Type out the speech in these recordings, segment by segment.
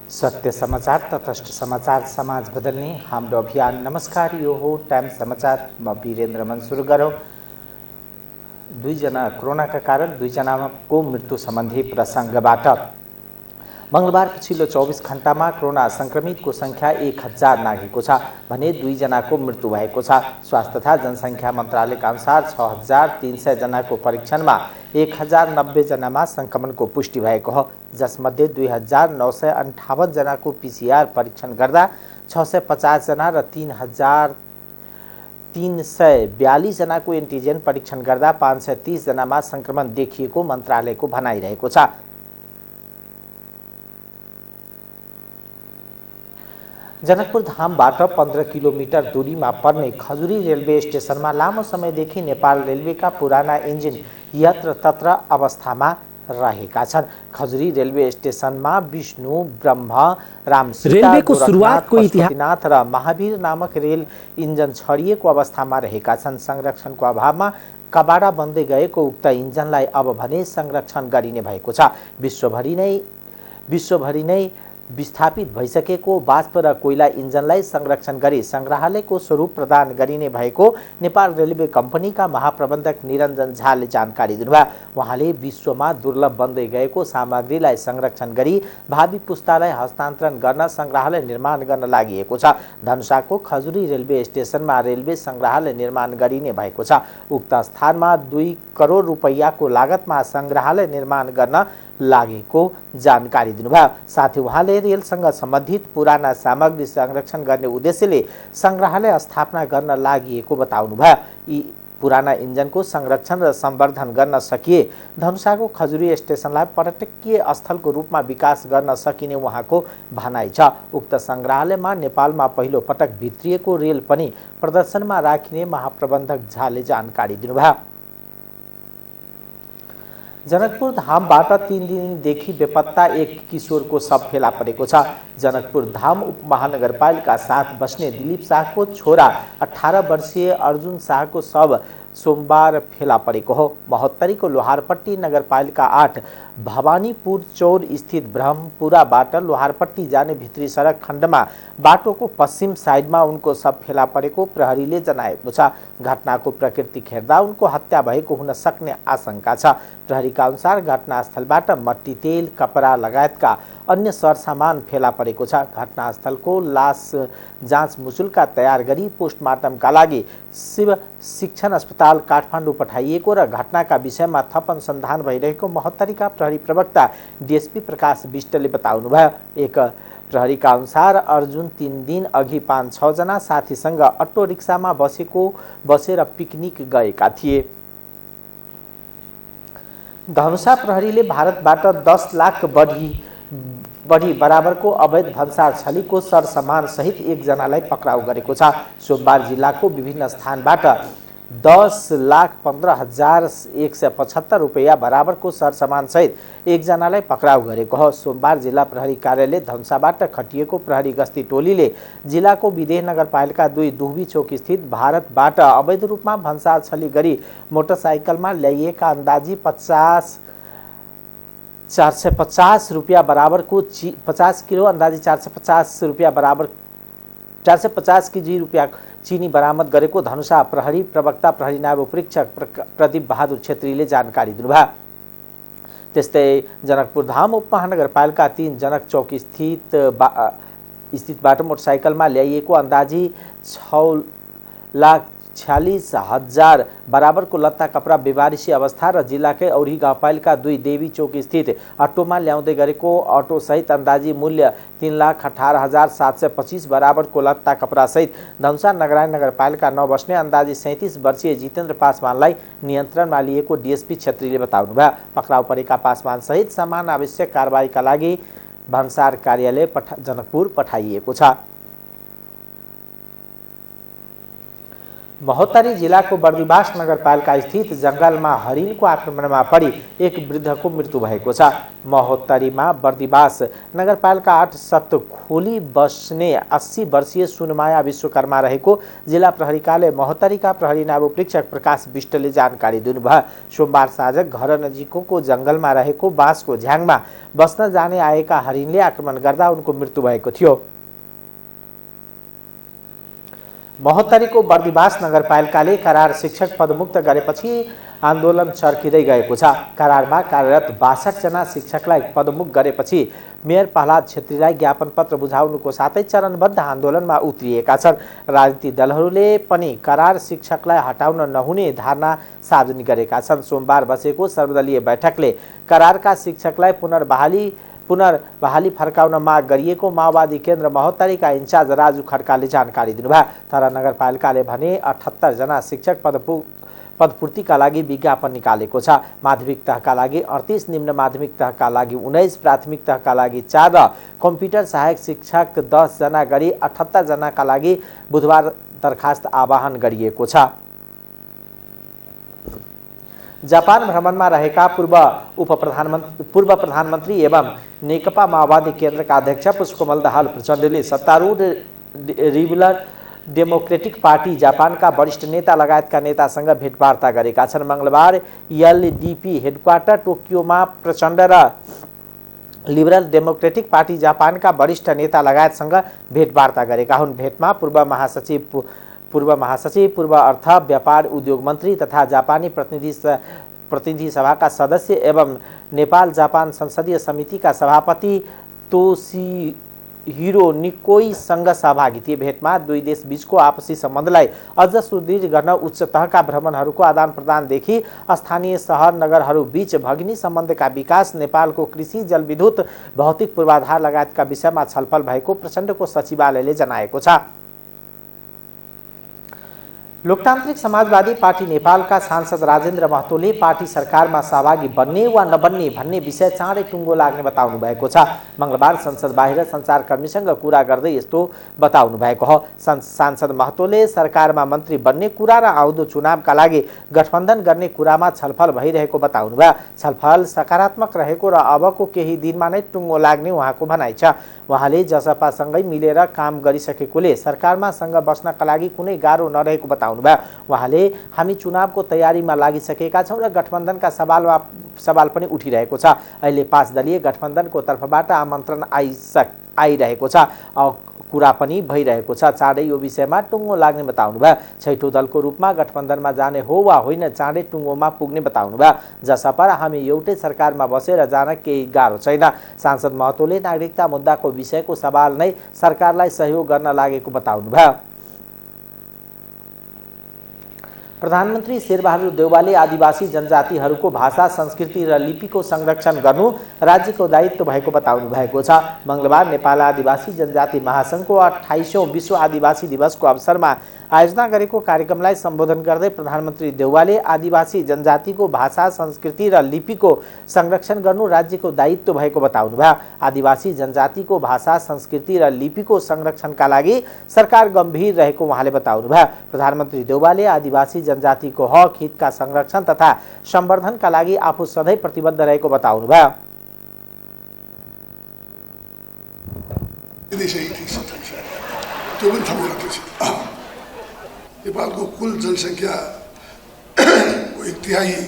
सत्य समाचार तटस्थ समाचार समाज बदल्ने हाम्रो अभियान। नमस्कार, यो हो टाइम समाचार। म वीरेन्द्र मन सुरु गरौँ। दुईजना कोरोनाका कारण दुईजनाको मृत्यु सम्बन्धी प्रसङ्गबाट। मंगलबार पछिल्लो 24 घण्टामा कोरोना संक्रमितको संख्या 1000 नाघेको छ भने दुईजनाको मृत्यु भएको छ। स्वास्थ्य तथा जनसङ्ख्या मन्त्रालयका अनुसार 6300 जनाको परीक्षणमा 1090 जनामा संक्रमणको पुष्टि भएको हो, जसमध्ये 2958 जनाको पीसीआर परीक्षण गर्दा 650 जना र 3342 जनाको एन्टिजेन परीक्षण गर्दा 530 जनामा संक्रमण देखिएको मन्त्रालयको भनाइरहेको छ। जनकपुर धामबाट 15 किलोमिटर दूरीमा पर्ने खजुरी रेलवे स्टेसनमा लामो समयदेखि नेपाल रेलवेका पुराना इन्जिन यत्रतत्र अवस्थामा रहेका छन्। खजुरी रेलवे स्टेसनमा विष्णु, ब्रह्म, रामसीता, रेलवेको सुरुवातको इतिहास र महावीर नामक रेल इन्जन छरिएको अवस्थामा रहेका छन्। संरक्षणको अभावमा कबाडा बन्दै गएको उक्त इन्जनलाई अब भने संरक्षण गरिने भएको छ। विश्वभरि नै विस्थापित भइसकेको वाष्प र कोइला इन्जनलाई संरक्षण गरी संग्रहालयको स्वरूप प्रदान गरिने भएको नेपाल रेलवे कम्पनीका महाप्रबन्धक निरञ्जन झाले जानकारी दिनुभयो। उहाँले विश्वमा दुर्लभ बन्दै गएको सामग्रीलाई संरक्षण गरी भावी पुस्तालाई हस्तान्तरण गर्न संग्रहालय निर्माण गर्न लागि छ। धनुषाको खजुरी रेलवे स्टेसनमा रेलवे संग्रहालय निर्माण गरिने भएको छ। उक्त स्थानमा 2 करोड रुपैयाँको लागतमा संग्रहालय निर्माण गर्न लागेको जानकारी दिनुभयो। साथै उहाँले रेलसँग सम्बन्धित पुराना सामग्री संरक्षण गर्ने उद्देश्यले संग्रहालय स्थापना गर्न लागि बताउनुभयो। यी पुराना इन्जनको संरक्षण र सम्वर्धन गर्न सकिए धनुषाको खजुरी स्टेसनलाई पर्यटकीय स्थलको रूपमा विकास गर्न सकिने उहाँको भनाइ छ। उक्त संग्रहालयमा नेपालमा पहिलो पटक भित्रिएको रेल पनि प्रदर्शनमा राखिने महाप्रबन्धक झाले जानकारी दिनुभयो। जनकपुर धामबाट 3 दिनदेखि बेपत्ता एक किशोरको शव फेला परेको छ। जनकपुर धाम उपमहानगरपालिका 7 बस्ने दिलीप शाहको छोरा 18 वर्षीय अर्जुन शाहको शव सोमबार फेला परेको हो। महोत्तरीको लोहारपट्टी नगरपालिका 8 भवानीपुर चौर स्थित ब्रह्मपुराबाट लोहारपट्टी जाने भित्री सडक खण्डमा बाटोको पश्चिम साइडमा उनको शव फेला परेको प्रहरीले जनाएको छ। घटनाको प्रकृति हेर्दा उनको हत्या भएको हुन सक्ने आशंका छ। प्रहरीका अनुसार घटनास्थलबाट मट्टी, तेल, कपडा लगायतका अन्य सरसामान फेला परेको छ। घटनास्थलको लास जाँच मुसुल्का तयार गरी पोस्टमार्टमका लागि शिव शिक्षण अस्पताल काठमाडौँ पठाइएको र घटनाका विषयमा थप अनुसन्धान भइरहेको महोत्तरीका प्रहरी प्रवक्ता डीएसपी प्रकाश विष्टले बताउनुभयो। एक प्रहरीका अनुसार अर्जुन 3 दिन अघि 5-6 जना साथीसँग अटो रिक्सामा बसेर पिकनिक गएका थिए। धनुषा प्रहरीले भारतबाट 10 लाख बढी बराबरको अवैध भन्सार छलीको सरसामान सहित 1 जनालाई पक्राउ गरेको छ। सोमबार जिल्लाको विभिन्न स्थानबाट 10,15,175 रुपैयाँ बराबरको सरसामान सहित 1 जनालाई पक्राउ गरेको हो। सोमबार जिल्ला प्रहरी कार्यालय धनुषाबाट खटिएको प्रहरी गस्ती टोलीले जिल्लाको विदेह नगरपालिका 2 दुहबी चौक स्थित भारतबाट अवैध रूपमा भन्सार छली गरी मोटरसाइकलमा ल्याइएका अंदाजी 450 रुपैयाँ बराबरको 50 किलो अंदाजी 450 रुपैयाँ बराबर 450 केजी रुपैयाँ चीनी बरामद गरेको धनुषा प्रहरी प्रवक्ता प्रहरी नायब उपरीक्षक प्रदीप बहादुर छेत्रीले जानकारी दिनुभयो। त्यस्तै जनकपुर धाम उपमहानगरपालिका 3 जनक चौक स्थितबाट मोटरसाइकलमा ल्याइएको अंदाजी 6,46,000 बराबरको लत्ता कपडा बेवारिसी अवस्था र जिल्लाकै औरी गाउँपालिका 2 देवी चौक स्थित अटोमा ल्याउँदै गरेको अटो सहित अंदाजी मूल्य 3,18,725 बराबरको लत्ता कपडा सहित धनुषा नगरायण नगरपालिका 9 बस्ने अंदाजी 37 वर्षीय जितेन्द्र पासवानलाई नियन्त्रणमा लिएको डीएसपी छेत्रीले बताउनुभयो। पक्राउ परेका पासवान सहित समान आवश्यक कारबाहीका लागि भन्सार कार्यालय जनकपुर पठाइएको छ। महोत्तरी जिल्लाको बर्दिवास नगरपालिका स्थित जंगलमा हरिणको आक्रमणमा परि एक वृद्धको मृत्यु भएको छ। महोत्तरीमा बर्दिवास नगरपालिका 8 सतखोली बस्ने 80 वर्षीय सुनमाया विश्वकर्मा रहेको जिल्ला प्रहरी कार्यालय महोत्तरीका प्रहरी नाभुप्रीक्षक प्रकाश विष्टले जानकारी दिनुभयो। सोमबार साँझ घर नजिकको जंगलमा रहेको बाँसको झ्याङमा बस्न जाने आएका हरिणले आक्रमण गर्दा उनको मृत्यु भएको थियो। महोत्तरीको बर्दिवास नगरपालिकाले करार शिक्षक पदमुक्त गरेपछि आन्दोलन चर्किँदै गएको छ। करारमा कार्यरत 62 जना शिक्षकलाई पदमुक्त गरेपछि मेयर प्रहलाद छेत्रीलाई ज्ञापन पत्र बुझाउनुको साथै चरणबद्ध आन्दोलनमा उत्रिएका छन्। राजनीतिक दलहरूले पनि करार शिक्षकलाई हटाउन नहुने धारणा सार्वजनिक गरेका छन्। सोमबार बसेको सर्वदलीय बैठकले करारका शिक्षकलाई पुनर्बहाली फर्काउन माग गरिएको माओवादी केन्द्र महोत्तरीका इन्चार्ज राजु खड्काले जानकारी दिनुभयो। तर नगरपालिकाले भने 78 जना शिक्षक पदपूर्तिका लागि विज्ञापन निकालेको छ। माध्यमिक तहका लागि 38, निम्न माध्यमिक तहका लागि 19, प्राथमिक तहका लागि 4 र कम्प्युटर सहायक शिक्षक 10 जना गरी 78 जनाका लागि बुधबार दरखास्त आह्वान गरिएको छ। जापान भ्रमणमा रहेका पूर्व प्रधानमन्त्री एवं नेकपा माओवादी केन्द्रका अध्यक्ष पुष्पकमल दाहाल प्रचण्डले सत्तारूढ लिबरल डेमोक्रेटिक पार्टी जापानका वरिष्ठ नेता लगायतका नेतासँग भेटवार्ता गरेका छन्। मंगलबार एलडीपी हेडक्वार्टर टोकियोमा प्रचण्ड र लिबरल डेमोक्रेटिक पार्टी जापानका वरिष्ठ नेता लगायतसँग भेटवार्ता गरेका हुन्। भेटमा पूर्व महासचिव, पूर्व अर्थ, व्यापार, उद्योग मन्त्री तथा जापानी प्रतिनिधि सभाका सदस्य एवं नेपाल जापान संसदीय समितिका सभापति तोशिहिरो निकोईसँग सहभागी थिए। भेटमा दुई देश बीचको आपसी सम्बन्धलाई अझ सुदृढ गर्न उच्च तहका भ्रमणहरूको आदान प्रदानदेखि स्थानीय सहर नगरहरू बीच भगिनी सम्बन्धका विकास, नेपालको कृषि, जलविद्युत, भौतिक पूर्वाधार लगायतका विषयमा छलफल भएको प्रचण्डको सचिवालयले जनाएको छ। लोकतान्त्रिक समाजवादी पार्टी नेपालका सांसद राजेन्द्र महतोले पार्टी सरकारमा सहभागी बन्ने वा नबन्ने भन्ने विषय चाँडै टुङ्गो लाग्ने बताउनु भएको छ। मंगलबार संसद बाहिर सञ्चारकर्मीसँग कुरा गर्दै यस्तो बताउनु भएको हो। सांसद महतोले सरकारमा मन्त्री बन्ने कुरा र आउँदो चुनावका लागि गठबन्धन गर्ने कुरामा छलफल भइरहेको बताउनु भयो। छलफल सकारात्मक रहेको र अबको केही दिनमा नै टुङ्गो लाग्ने उहाँको भनाइ छ। उहाँले जसपासँगै मिलेर काम गरिसकेकोले सरकारमा सँग बस्नका लागि कुनै गाह्रो नरहेको बताउनु भयो। उहाँले हामी चुनावको तयारीमा लागिसकेका छौँ र गठबन्धनका सवाल पनि उठिरहेको छ। अहिले 5 दलीय गठबन्धनको तर्फबाट आमन्त्रण आइरहेको छ, कुरा पनि भइरहेको छ। चाँडै यो विषयमा टुङ्गो लाग्ने बताउनु भयो। छैठौं दलको रूपमा गठबन्धनमा जाने हो वा होइन चाँडै टुङ्गोमा पुग्ने बताउनु भयो। जसपा हामी एउटै सरकारमा बसेर जान केही गाह्रो छैन। सांसद महतोले नागरिकता मुद्दाको विषयको सवाल नै सरकारलाई सहयोग गर्न लागेको बताउनु भयो। प्रधानमन्त्री शेरबहादुर देउवाले आदिवासी जनजातिहरूको भाषा, संस्कृति र लिपिको संरक्षण गर्नु राज्यको दायित्व भएको बताउनु भएको छ। मंगलबार नेपाल आदिवासी जनजाति महासंघको 28औं विश्व आदिवासी दिवसको अवसरमा आयोजना गरेको कार्यक्रमलाई सम्बोधन गर्दै प्रधानमन्त्री देउवाले आदिवासी जनजातिको भाषा, संस्कृति र लिपिको संरक्षण गर्नु राज्यको दायित्व भएको बताउनु भयो। आदिवासी जनजातिको भाषा, संस्कृति र लिपिको संरक्षणका लागि सरकार गम्भीर रहेको उहाँले बताउनु भयो। प्रधानमन्त्री देउवाले आदिवासी जनजातिको हक हितका संरक्षण तथा सम्वर्धनका लागि आफू सधैँ प्रतिबद्ध रहेको बताउनु भयो। नेपालको कुल जनसङ्ख्या को 1/3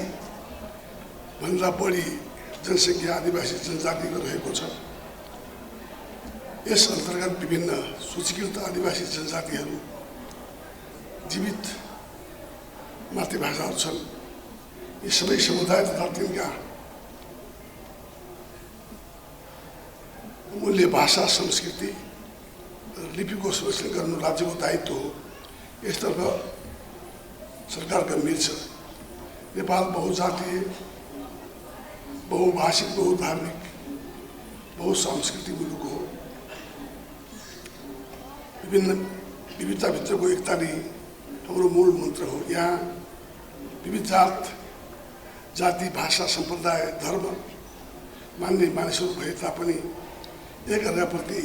भन्दा बढी जनसङ्ख्या आदिवासी जनजातिको रहेको छ। यस अन्तर्गत विभिन्न सूचीकृत आदिवासी जनजातिहरू जीवित मातृभाषाहरू छन्। यी सबै समुदाय तथा तिनका मूल्य भाषा, संस्कृति र लिपिको संरक्षण गर्नु राज्यको दायित्व हो। यसतर्फ सरकार गम्भीर छ। नेपाल बहुजातीय, बहुभाषिक, बहुधार्मिक, बहुसांस्कृतिक मुलुक हो। विभिन्न विविधताभित्रको एकता नै हाम्रो मूल मन्त्र हो। यहाँ विविध जाति, भाषा, सम्प्रदाय, धर्म मान्ने मानिसहरू भए तापनि एक अर्काप्रति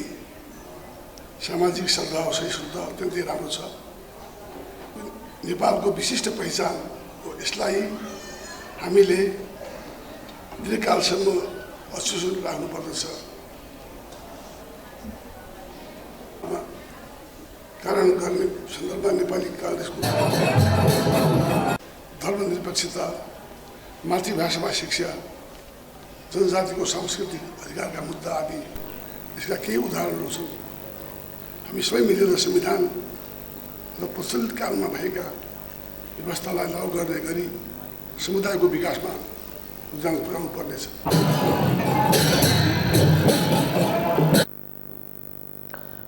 सामाजिक सद्भाव, सहिष्णुता अत्यन्तै राम्रो छ। नेपालको विशिष्ट पहिचान हो। यसलाई हामीले दीर्घकालसम्म अक्षुण्ण राख्नुपर्दछ। कारण गर्ने सन्दर्भमा नेपाली काङ्ग्रेसको धर्मनिरपेक्षता, मातृभाषामा शिक्षा, जनजातिको सांस्कृतिक अधिकारका मुद्दा आदि यसका केही उदाहरणहरू छन्। हामी सबै मिलेर संविधान र प्रचलित कालमा भएका व्यवस्थालाई लागू गर्ने गरी समुदायको विकासमा योगदान पुर्याउनु पर्नेछ।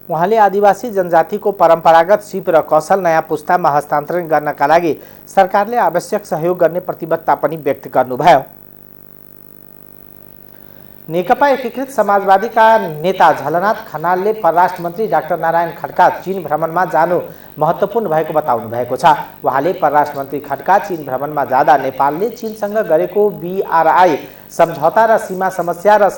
उहाँले आदिवासी जनजातिको परम्परागत सिप र कौशल नयाँ पुस्तामा हस्तान्तरण गर्नका लागि सरकारले आवश्यक सहयोग गर्ने प्रतिबद्धता पनि व्यक्त गर्नुभयो। नेकपा एकीकृत समाजवादीका नेता झलनाथ खनालले परराष्ट्र मन्त्री डाक्टर नारायण खड्का चीन भ्रमणमा जानु महत्त्वपूर्ण भएको बताउनु भएको छ। उहाँले परराष्ट्र मन्त्री खड्का चीन भ्रमणमा जाँदा नेपालले चीनसँग गरेको BRI सम्झौता र सीमा समस्या र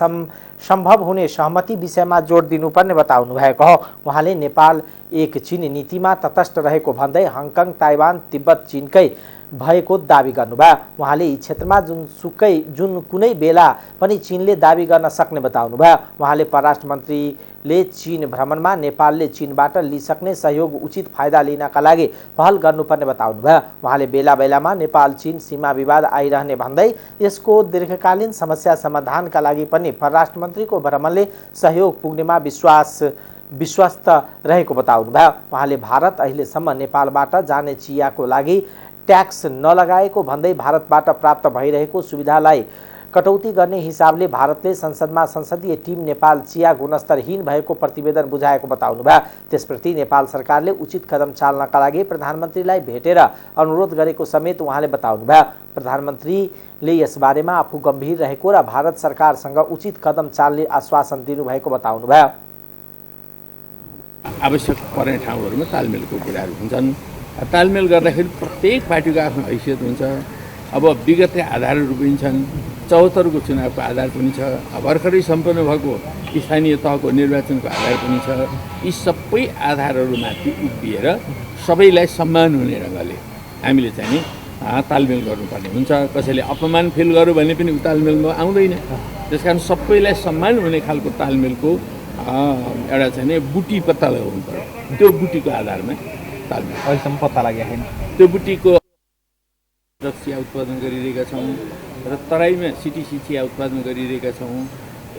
सम्भव हुने सहमति विषयमा जोड दिनुपर्ने बताउनु भएको हो। उहाँले नेपाल एक चीन नीतिमा तटस्थ रहेको भन्दै हङकङ, ताइवान, तिब्बत चीनकै भएको दावी गर्नुभयो। उहाँले यी क्षेत्रमा जुन कुनै बेला पनि चीनले दावी गर्न सक्ने बताउनुभयो। उहाँले परराष्ट्र मन्त्रीले चीन भ्रमणमा नेपालले चीनबाट लिइसक्ने सहयोग उचित फाइदा लिनका लागि पहल गर्नुपर्ने बताउनुभयो। उहाँले बेला बेलामा नेपाल चीन सीमा विवाद आइरहने भन्दै यसको दीर्घकालीन समस्या समाधानका लागि पनि परराष्ट्र मन्त्रीको भ्रमणले सहयोग पुग्नेमा विश्वस्त रहेको बताउनुभयो। उहाँले भारत अहिलेसम्म नेपालबाट जाने चियाको लागि ट्याक्स नलगाएको भन्दै भारतबाट प्राप्त भइरहेको सुविधालाई कटौती गर्ने हिसाबले भारतले संसदमा संसदीय टिम नेपाल चिया गुणस्तरहीन भएको प्रतिवेदन बुझाएको बताउनुभयो। त्यसप्रति नेपाल सरकारले उचित कदम चाल्नका लागि प्रधानमन्त्रीलाई भेटेर अनुरोध गरेको समेत उहाँले बताउनुभयो। प्रधानमन्त्रीले यसबारेमा आफू गम्भीर रहेको र भारत सरकारसँग उचित कदम चाल्ने आश्वासन दिनुभएको बताउनुभयो। आवश्यक पर्ने ठाउँहरूमा तालमेलको कुराहरू हुन्छन्। तालमेल गर्दाखेरि प्रत्येक पार्टीको आफ्नो हैसियत हुन्छ। अब विगतका आधारहरू पनि छन्। 74 को चुनावको आधार पनि छ। भर्खरै सम्पन्न भएको स्थानीय तहको निर्वाचनको आधार पनि छ। यी सबै आधारहरूमाथि उभिएर सबैलाई सम्मान हुने ढङ्गले हामीले चाहिँ नि तालमेल गर्नुपर्ने हुन्छ। कसैले अपमान फिल गर्यो भने पनि तालमेलमा आउँदैन। त्यसकारण सबैलाई सम्मान हुने खालको तालमेलको एउटा चाहिँ नि बुटी पत्ता लगाउनु पर्यो। त्यो बुटीको आधारमा तालमेल अहिलेसम्म पत्ता लागेको छैन। त्यो बुटीको चिया उत्पादन गरिरहेका छौँ र तराईमा सिटिसी चिया उत्पादन गरिरहेका छौँ।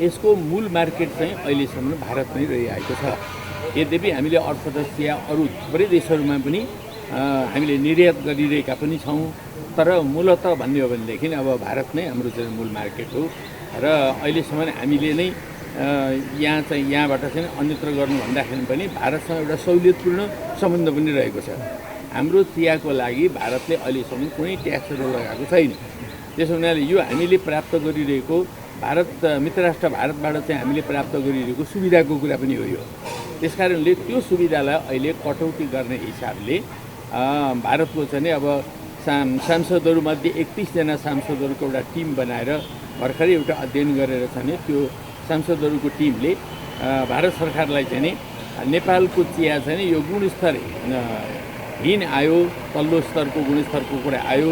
यसको मूल मार्केट चाहिँ अहिलेसम्म भारत नै रहिआएको छ। यद्यपि हामीले अर्थोडक्स चिया अरू थुप्रै देशहरूमा पनि हामीले निर्यात गरिरहेका पनि छौँ। तर मूलत भन्ने हो भनेदेखि अब भारत नै हाम्रो चाहिँ मूल मार्केट हो र अहिलेसम्म हामीले नै यहाँबाट चाहिँ अन्यत्र गर्नु भन्दाखेरि पनि भारतसँग एउटा सहुलियतपूर्ण सम्बन्ध पनि रहेको छ। हाम्रो चियाको लागि भारतले अहिलेसम्म कुनै ट्याक्सहरू लगाएको छैन। त्यसो हुनाले यो हामीले प्राप्त गरिरहेको मित्र राष्ट्र भारतबाट चाहिँ हामीले प्राप्त गरिरहेको सुविधाको कुरा पनि हो यो। त्यसकारणले त्यो सुविधालाई अहिले कटौती गर्ने हिसाबले भारतको चाहिँ अब सांसदहरूमध्ये 31 जना सांसदहरूको एउटा टिम बनाएर भर्खरै एउटा अध्ययन गरेर चाहिँ त्यो सांसदहरूको टिमले भारत सरकारलाई चाहिँ नि नेपालको चिया चाहिँ यो गुणस्तरहीन आयो, तल्लो स्तरको गुणस्तरको कुरा आयो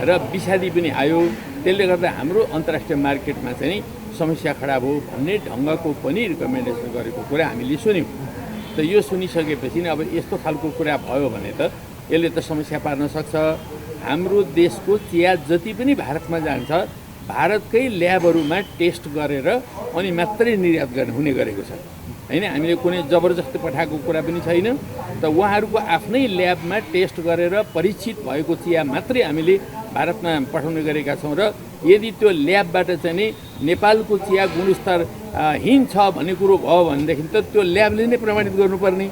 र विषादी पनि आयो। त्यसले गर्दा हाम्रो अन्तर्राष्ट्रिय मार्केटमा चाहिँ समस्या खडा भयो भन्ने ढङ्गको पनि रिकमेन्डेसन गरेको कुरा हामीले सुन्यौँ। त यो सुनिसकेपछि अब यस्तो खालको कुरा भयो भने त यसले त समस्या पार्न सक्छ। हाम्रो देशको चिया जति पनि भारतमा जान्छ भारतकै ल्याबहरूमा टेस्ट गरेर अनि मात्रै निर्यात हुने गरेको छ हैन। हामीले कुनै जबरजस्ती पठाएको कुरा पनि छैन। त उहाँहरूको आफ्नै ल्याबमा टेस्ट गरेर परीक्षित भएको चिया मात्रै हामीले भारतमा पठाउने गरेका छौँ। र यदि त्यो ल्याबबाट चाहिँ नि नेपालको चिया गुणस्तरहीन छ भन्ने कुरो भयो भनेदेखि त त्यो ल्याबले नै प्रमाणित गर्नुपर्ने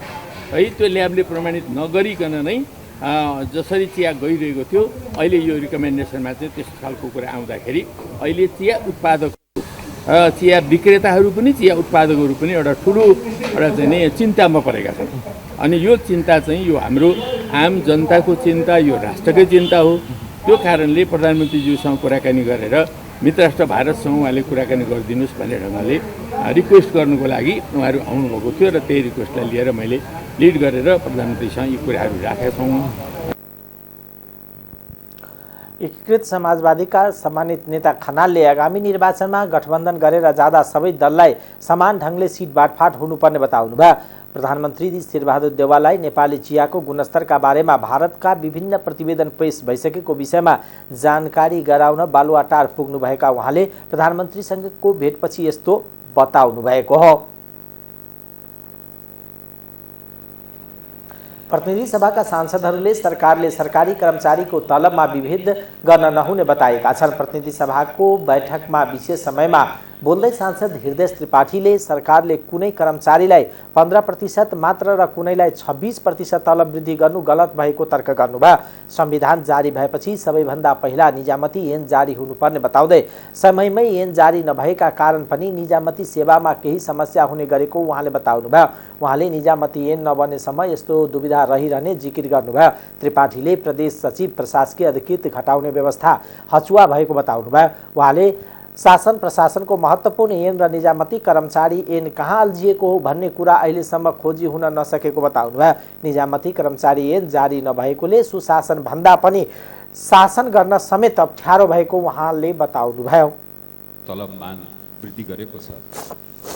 है। त्यो ल्याबले प्रमाणित नगरिकन नै जसरी चिया गइरहेको थियो अहिले यो रिकमेन्डेसनमा चाहिँ त्यस्तो खालको कुरा आउँदाखेरि अहिले चिया उत्पादक, चिया विक्रेताहरू पनि चिया उत्पादकहरू पनि एउटा ठुलो एउटा चाहिँ नि चिन्तामा परेका छन्। अनि यो चिन्ता चाहिँ यो हाम्रो आम जनताको चिन्ता, यो राष्ट्रकै चिन्ता हो। त्यो कारणले प्रधानमन्त्रीज्यूसँग कुराकानी गरेर मित्र राष्ट्र भारतसँग उहाँले कुराकानी गरिदिनुहोस् भन्ने ढङ्गले रिक्वेस्ट गर्नुको लागि उहाँहरू आउनुभएको थियो र त्यही रिक्वेस्टलाई लिएर मैले लिड गरेर प्रधानमन्त्रीसँग यी कुराहरू राखेका छौँ। एकीकृत समाजवादीका सम्मानित नेता खनालले आगामी निर्वाचनमा गठबन्धन गरेर जाँदा सबै दललाई समान ढङ्गले सिट बाँडफाँड हुनुपर्ने बताउनुभयो। प्रधानमन्त्री शेरबहादुर देउवालाई नेपाली चियाको गुणस्तरका बारेमा भारतका विभिन्न प्रतिवेदन पेश भइसकेको विषयमा जानकारी गराउन बालुवाटार पुग्नुभएका उहाँले प्रधानमन्त्रीसँगको भेटपछि यस्तो बताउनु भएको हो। प्रतिनिधि सभाका सांसदहरूले सरकारले सरकारी कर्मचारीको तलबमा विभेद गर्न नहुने बताएका छन्। प्रतिनिधि सभाको बैठकमा विशेष समयमा बोल्दै सांसद हृदय त्रिपाठीले सरकारले कुनै कर्मचारीलाई 15% मात्र र कुनैलाई 26% तलब वृद्धि गर्नु गलत भएको तर्क गर्नुभयो। संविधान जारी भएपछि सबैभन्दा पहिला निजामती ऐन जारी हुनुपर्ने बताउँदै समयमै ऐन जारी नभएका कारण पनि निजामती सेवामा केही समस्या हुने गरेको उहाँले बताउनुभयो। उहाँले निजामती ऐन नबनेसम्म यस्तो दुविधा रहिरहने जिकिर गर्नुभयो। त्रिपाठीले प्रदेश सचिव प्रशासकीय अधिकृत घटाउने व्यवस्था हचुवा भएको बताउनुभयो। उहाँले शासन प्रशासनको महत्त्वपूर्ण ऐन र निजामती कर्मचारी ऐन कहाँ अल्झिएको हो भन्ने कुरा अहिलेसम्म खोजी हुन नसकेको बताउनुभयो। निजामती कर्मचारी ऐन जारी नभएकोले सुशासन भन्दा पनि शासन गर्न समेत अप्ठ्यारो भएको उहाँले बताउनुभयो। तलबमान वृद्धि गरेको छ,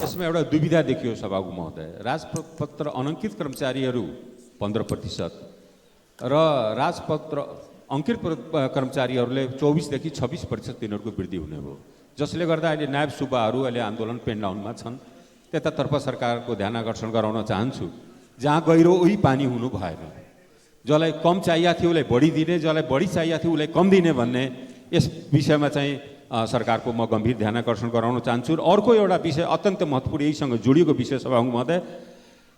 यसमा एउटा दुविधा देखियो सभाको महोदय। राजपत्र अनङ्कित कर्मचारीहरू 15% र राजपत्र अङ्कित कर्मचारीहरूले 24 देखि 26% तिनीहरूको वृद्धि हुने हो, जसले गर्दा अहिले नायब सुब्बाहरू अहिले आन्दोलन पेन डाउनमा छन्। त्यतातर्फ सरकारको ध्यान आकर्षण गराउन चाहन्छु, जहाँ गहिरो उही पानी हुनु भएन। जसलाई कम चाहिएको थियो उसलाई बढी दिने, जसलाई बढी चाहिएको थियो उसलाई कम दिने भन्ने यस विषयमा चाहिँ सरकारको म गम्भीर ध्यान आकर्षण गराउन चाहन्छु। अर्को एउटा विषय अत्यन्त महत्त्वपूर्ण यहीसँग जोडिएको विषय सभामुख महोदय,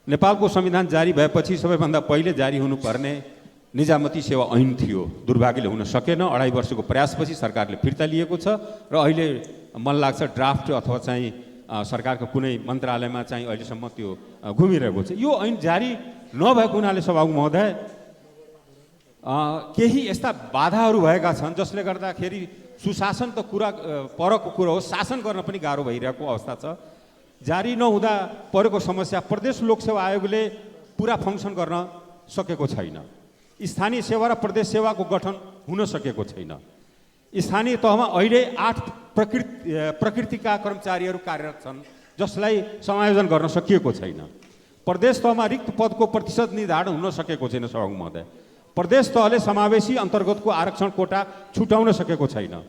नेपालको संविधान जारी भएपछि सबैभन्दा पहिले जारी हुनुपर्ने निजामती सेवा ऐन थियो, दुर्भाग्यले हुन सकेन। 2.5 वर्षको प्रयासपछि सरकारले फिर्ता लिएको छ र अहिले मन लाग्छ ड्राफ्ट अथवा चाहिँ सरकारको कुनै मन्त्रालयमा चाहिँ अहिलेसम्म त्यो घुमिरहेको छ। यो ऐन जारी नभएको हुनाले सभामुख महोदय केही यस्ता बाधाहरू भएका छन् जसले गर्दाखेरि सुशासन त कुरा परको कुरो हो, शासन गर्न पनि गाह्रो भइरहेको अवस्था छ। जारी नहुँदा परेको समस्या प्रदेश लोकसेवा आयोगले पुरा फङ्सन गर्न सकेको छैन। स्थानीय सेवा र प्रदेश सेवाको गठन हुन सकेको छैन। स्थानीय तहमा अहिले 8 प्रकृतिका कर्मचारीहरू कार्यरत छन् जसलाई समायोजन गर्न सकिएको छैन। प्रदेश तहमा रिक्त पदको प्रतिशत निर्धारण हुन सकेको छैन सभामुख महोदय। प्रदेश तहले समावेशी अन्तर्गतको आरक्षण कोटा छुटाउन सकेको छैन।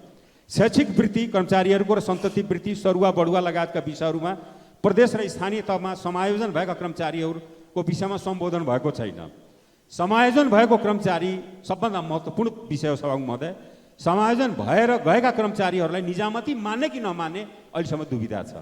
शैक्षिक वृत्ति कर्मचारीहरूको र सन्तति वृत्ति सरुवा बढुवा लगायतका विषयहरूमा प्रदेश र स्थानीय तहमा समायोजन भएका कर्मचारीहरूको विषयमा सम्बोधन भएको छैन। समायोजन भएको कर्मचारी सबभन्दा महत्त्वपूर्ण विषय हो सभामुख महोदय। समायोजन भएर गएका कर्मचारीहरूलाई निजामती मान्ने कि नमान्ने अहिलेसम्म दुविधा छ।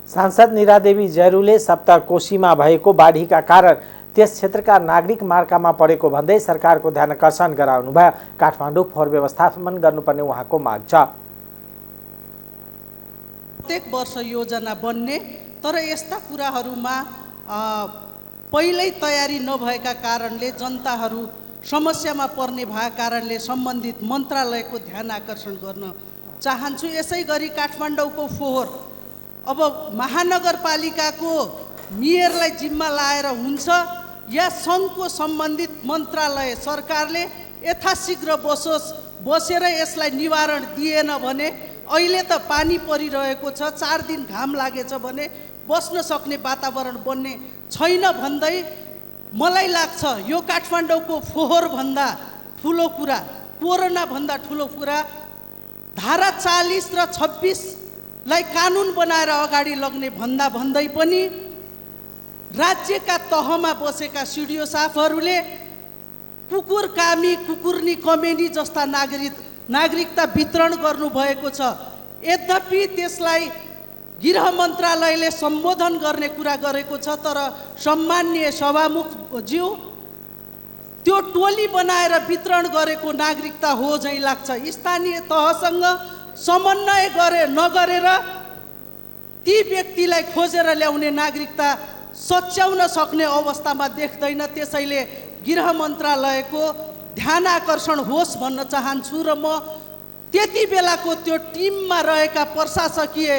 सांसद निरादेवी जयरूले सप्तकोशीमा भएको बाढीका कारण त्यस क्षेत्रका नागरिक मार्कामा परेको भन्दै सरकारको ध्यान आकर्षण गराउनुभयो। काठमाडौँ फोहोर व्यवस्थापन गर्नुपर्ने उहाँको माग छ। प्रत्येक वर्ष योजना बन्ने तर यस्ता कुराहरूमा पहिल्यै तयारी नभएका कारणले जनताहरू समस्यामा पर्ने भएका कारणले सम्बन्धित मन्त्रालयको ध्यान आकर्षण गर्न चाहन्छु। यसै गरी काठमाडौँको फोहोर अब महानगरपालिकाको मेयरलाई जिम्मा लाएर हुन्छ या सङ्घको सम्बन्धित मन्त्रालय सरकारले यथाशीघ्र बसेर यसलाई निवारण दिएन भने अहिले त पानी परिरहेको छ, 4 दिन घाम लागेछ भने बस्न सक्ने वातावरण बन्ने छैन भन्दै मलाई लाग्छ यो काठमाडौँको फोहोर भन्दा ठुलो कुरा, कोरोना भन्दा ठुलो कुरा धारा 40 र 26 लाई कानुन बनाएर अगाडि लग्ने भन्दै पनि राज्यका तहमा बसेका सिडिओ साफहरूले कुकुर कामी कुकुर्नी कमेनी जस्ता नागरिकता वितरण गर्नुभएको छ। यद्यपि त्यसलाई गृह मन्त्रालयले सम्बोधन गर्ने कुरा गरेको छ, तर सम्माननीय सभामुखज्यू त्यो टोली बनाएर वितरण गरेको नागरिकता हो झैँ लाग्छ। स्थानीय तहसँग समन्वय नगरेर ती व्यक्तिलाई खोजेर ल्याउने नागरिकता सच्याउन सक्ने अवस्थामा देख्दैन। त्यसैले गृह मन्त्रालयको ध्यान आकर्षण होस् भन्न चाहन्छु र म त्यति बेलाको त्यो टिममा रहेका प्रशासकीय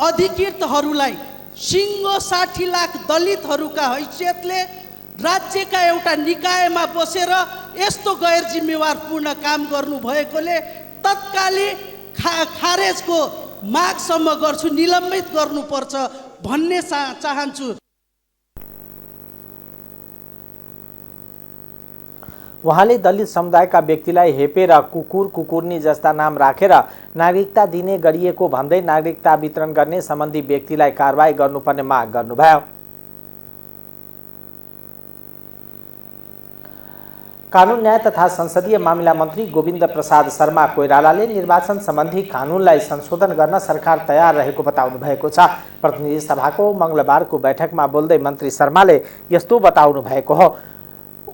अधिकृतहरूलाई सिङ्गो 60 लाख दलितहरूका हैसियतले राज्यका एउटा निकायमा बसेर यस्तो गैर जिम्मेवारपूर्ण काम गर्नु भएकोले तत्कालीन खारेजको मागसम्म गर्छु, निलम्बित गर्नुपर्छ भन्ने चाहन्छु। उहाँले दलित समुदायका व्यक्तिलाई हेपेर कुकुर कुकुर्नी जस्ता नाम राखेर नागरिकता दिने गरिएको भन्दै नागरिकता वितरण गर्ने सम्बन्धी व्यक्तिलाई कारबाही गर्नुपर्ने माग गर्नुभयो। कानून न्याय तथा संसदीय मामिला मन्त्री गोविन्द प्रसाद शर्मा कोइरालाले निर्वाचन सम्बन्धी कानूनलाई संशोधन गर्न सरकार तयार रहेको बताउनु भएको छ। प्रतिनिधि सभाको मंगलबारको बैठकमा बोल्दै मन्त्री शर्माले यस्तो बताउनु भएको हो।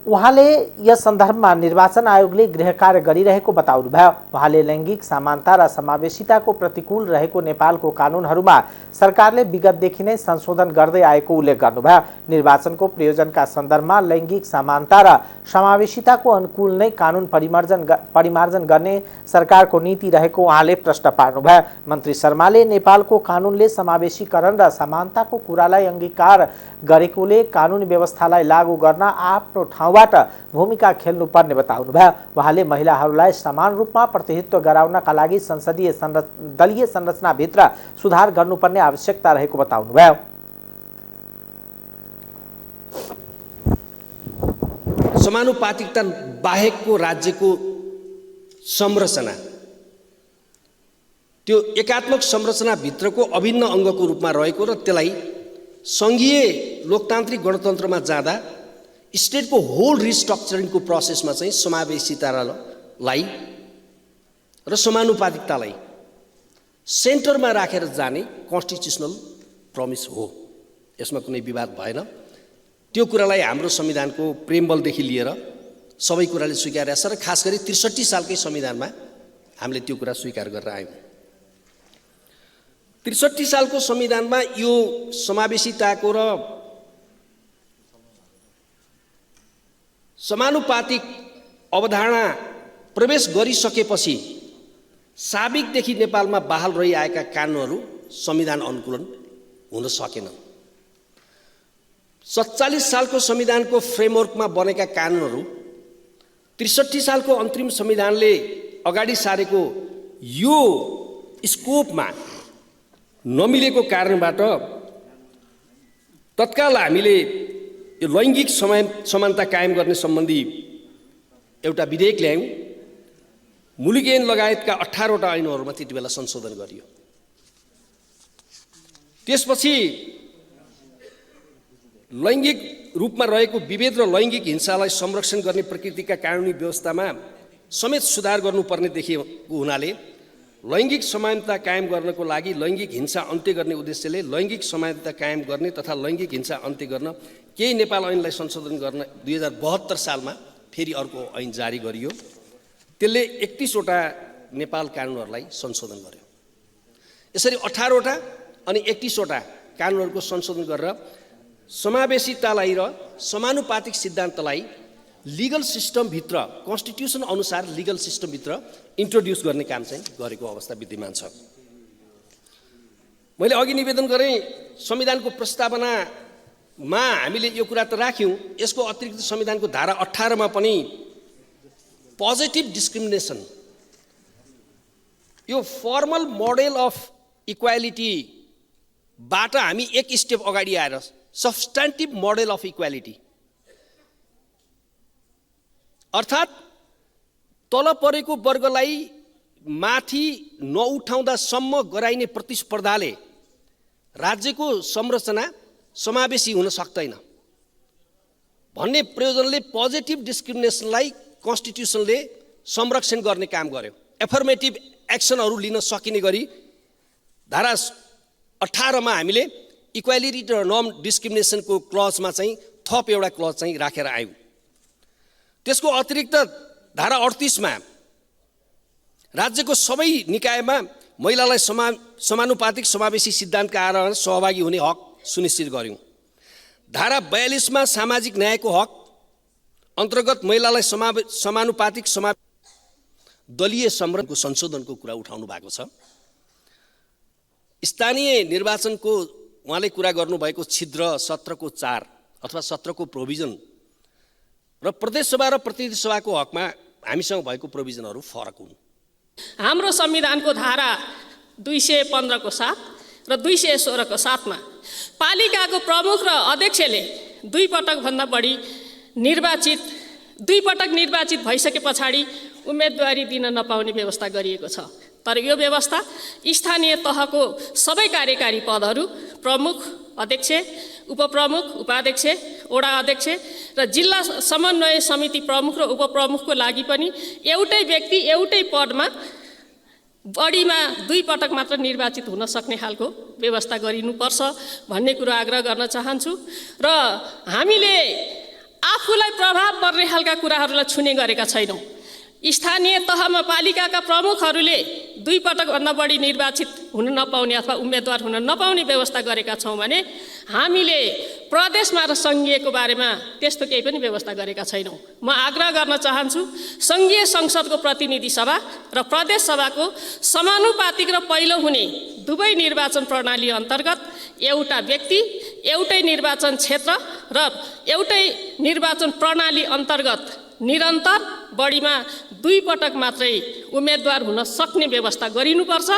उहाँले यस सन्दर्भमा निर्वाचन आयोगले गृह कार्य गरिरहेको बताउनुभयो। उहाँले लैङ्गिक समानता र समावेशिताको प्रतिकूल रहेको नेपालको कानूनहरूमा सरकारले विगतदेखि नै संशोधन गर्दै आएको उल्लेख गर्नुभयो। निर्वाचनको प्रयोजनका सन्दर्भमा लैङ्गिक समानता र समावेशिताको अनुकूल नै कानून परिमार्जन गर्ने सरकारको नीति रहेको उहाँले प्रश्न पार्नुभयो। मन्त्री शर्माले नेपालको कानूनले समावेशीकरण र समानताको कुरालाई अंगीकार गरेकोले कानूनी व्यवस्थालाई लागू गर्न आफ्नो ठाउँबाट भूमिका खेल्नुपर्ने बताउनुभयो। उहाँले महिलाहरूलाई समान रूपमा प्रतिनिधित्व गराउनका लागि संसदीय दलीय संरचनाभित्र सुधार गर्नुपर्ने आवश्यकता रहेको बताउनुभयो। समानुपातिकता बाहेकको राज्यको संरचना त्यो एकात्मक संरचनाभित्रको अभिन्न अङ्गको रूपमा रहेको र त्यसलाई सङ्घीय लोकतान्त्रिक गणतन्त्रमा जाँदा स्टेटको होल रिस्ट्रक्चरिङको प्रोसेसमा चाहिँ समावेशितालाई र समानुपातिकतालाई सेन्टरमा राखेर जाने कन्स्टिट्युसनल प्रमिस हो। यसमा कुनै विवाद भएन। त्यो कुरालाई हाम्रो संविधानको प्रेमबलदेखि लिएर सबै कुराले स्वीकारेको छ र खास गरी 63 सालकै संविधानमा हामीले त्यो कुरा स्वीकार गरेर आयौँ। 63 सालको संविधानमा यो समावेशिताको र समानुपातिक अवधारणा प्रवेश गरिसकेपछि साबिकदेखि नेपालमा बहाल रहिआएका कानुनहरू संविधान अनुकूलन हुन सकेन। 47 सालको संविधानको फ्रेमवर्कमा बनेका कानुनहरू 63 सालको अन्तरिम संविधानले अगाडि सारेको यो स्कोपमा नमिलेको कारणबाट तत्काल हामीले यो लैङ्गिक समानता कायम गर्ने सम्बन्धी एउटा विधेयक ल्यायौँ। मुलुक ऐन लगायतका 18वटा ऐनहरूमा त्यति बेला संशोधन गरियो। त्यसपछि लैङ्गिक रूपमा रहेको विभेद र लैङ्गिक हिंसालाई संरक्षण गर्ने प्रकृतिका कानुनी व्यवस्थामा समेत सुधार गर्नुपर्ने देखिएको हुनाले लैङ्गिक समानता कायम गर्नको लागि लैङ्गिक हिंसा अन्त्य गर्ने उद्देश्यले लैङ्गिक समानता कायम गर्ने तथा लैङ्गिक हिंसा अन्त्य गर्न केही नेपाल ऐनलाई संशोधन गर्न 2072 सालमा फेरि अर्को ऐन जारी गरियो। त्यसले 31वटा नेपाल कानुनहरूलाई संशोधन गर्यो। यसरी 18वटा अनि 31वटा कानुनहरूको संशोधन गरेर समावेशितालाई र समानुपातिक सिद्धान्तलाई लिगल सिस्टमभित्र कन्स्टिट्युसन अनुसार लिगल सिस्टमभित्र इन्ट्रोड्युस गर्ने काम चाहिँ गरेको अवस्था विद्यमान छ। मैले अघि निवेदन गरेँ संविधानको प्रस्तावनामा हामीले यो कुरा त राख्यौँ। यसको अतिरिक्त संविधानको धारा 18 मा पनि पोजिटिभ डिस्क्रिमिनेसन यो फर्मल मोडेल अफ इक्वालिटीबाट हामी एक स्टेप अगाडि आएर सब्स्टेन्टिभ मोडेल अफ इक्वालिटी अर्थात् तल परेको वर्गलाई माथि नउठाउँदासम्म गराइने प्रतिस्पर्धाले राज्यको संरचना समावेशी हुन सक्दैन भन्ने प्रयोजनले पोजिटिभ डिस्क्रिमिनेसनलाई कन्स्टिट्युसनले संरक्षण गर्ने काम गर्यो। एफर्मेटिभ एक्सनहरू लिन सकिने गरी धारा 18 मा हामीले इक्वालिटी र नन डिस्क्रिमिनेसनको क्लजमा चाहिँ थप एउटा क्लज चाहिँ राखेर आयौँ। त्यसको अतिरिक्त धारा 38 मा राज्यको सबै निकायमा महिलालाई समानुपातिक समावेशी सिद्धान्तका आधारमा सहभागी हुने हक सुनिश्चित गर्यौँ। धारा 42 मा सामाजिक न्यायको हक अन्तर्गत महिलालाई समानुपातिक दलीय संरचनाको संशोधनको कुरा उठाउनु भएको छ। स्थानीय निर्वाचनको उहाँले कुरा गर्नुभएको छिद्र 17को 4 अथवा 17को प्रोभिजन र प्रदेशसभा र प्रतिनिधि सभाको हकमा हामीसँग भएको प्रोभिजनहरू फरक हुन्। हाम्रो संविधानको धारा 215 को 7 र 216 को 7 मा पालिकाको प्रमुख र अध्यक्षले दुई पटक निर्वाचित भइसके पछाडि उम्मेदवारी दिन नपाउने व्यवस्था गरिएको छ। तर यो व्यवस्था स्थानीय तहको सबै कार्यकारी पदहरू प्रमुख, अध्यक्ष, उपप्रमुख, उपाध्यक्ष, वडा अध्यक्ष र जिल्ला समन्वय समिति प्रमुख र उपप्रमुखको लागि पनि एउटै व्यक्ति एउटै पदमा बढीमा 2 पटक मात्र निर्वाचित हुन सक्ने खालको व्यवस्था गरिनुपर्छ भन्ने कुरा आग्रह गर्न चाहन्छु। र हामीले आफूलाई प्रभाव पर्ने खालका कुराहरूलाई छुने गरेका छैनौँ। स्थानीय तहमा पालिकाका प्रमुखहरूले 2 पटकभन्दा बढी निर्वाचित हुन नपाउने अथवा उम्मेदवार हुन नपाउने व्यवस्था गरेका छौँ भने हामीले प्रदेशमा र सङ्घीयको बारेमा त्यस्तो केही पनि व्यवस्था गरेका छैनौँ। म आग्रह गर्न चाहन्छु सङ्घीय संसदको प्रतिनिधि सभा र प्रदेश सभाको समानुपातिक र पहिलो हुने दुवै निर्वाचन प्रणाली अन्तर्गत एउटा व्यक्ति, एउटै निर्वाचन क्षेत्र र एउटै निर्वाचन प्रणाली अन्तर्गत निरन्तर बढीमा 2 पटक मात्रै उम्मेदवार हुन सक्ने व्यवस्था गरिनुपर्छ।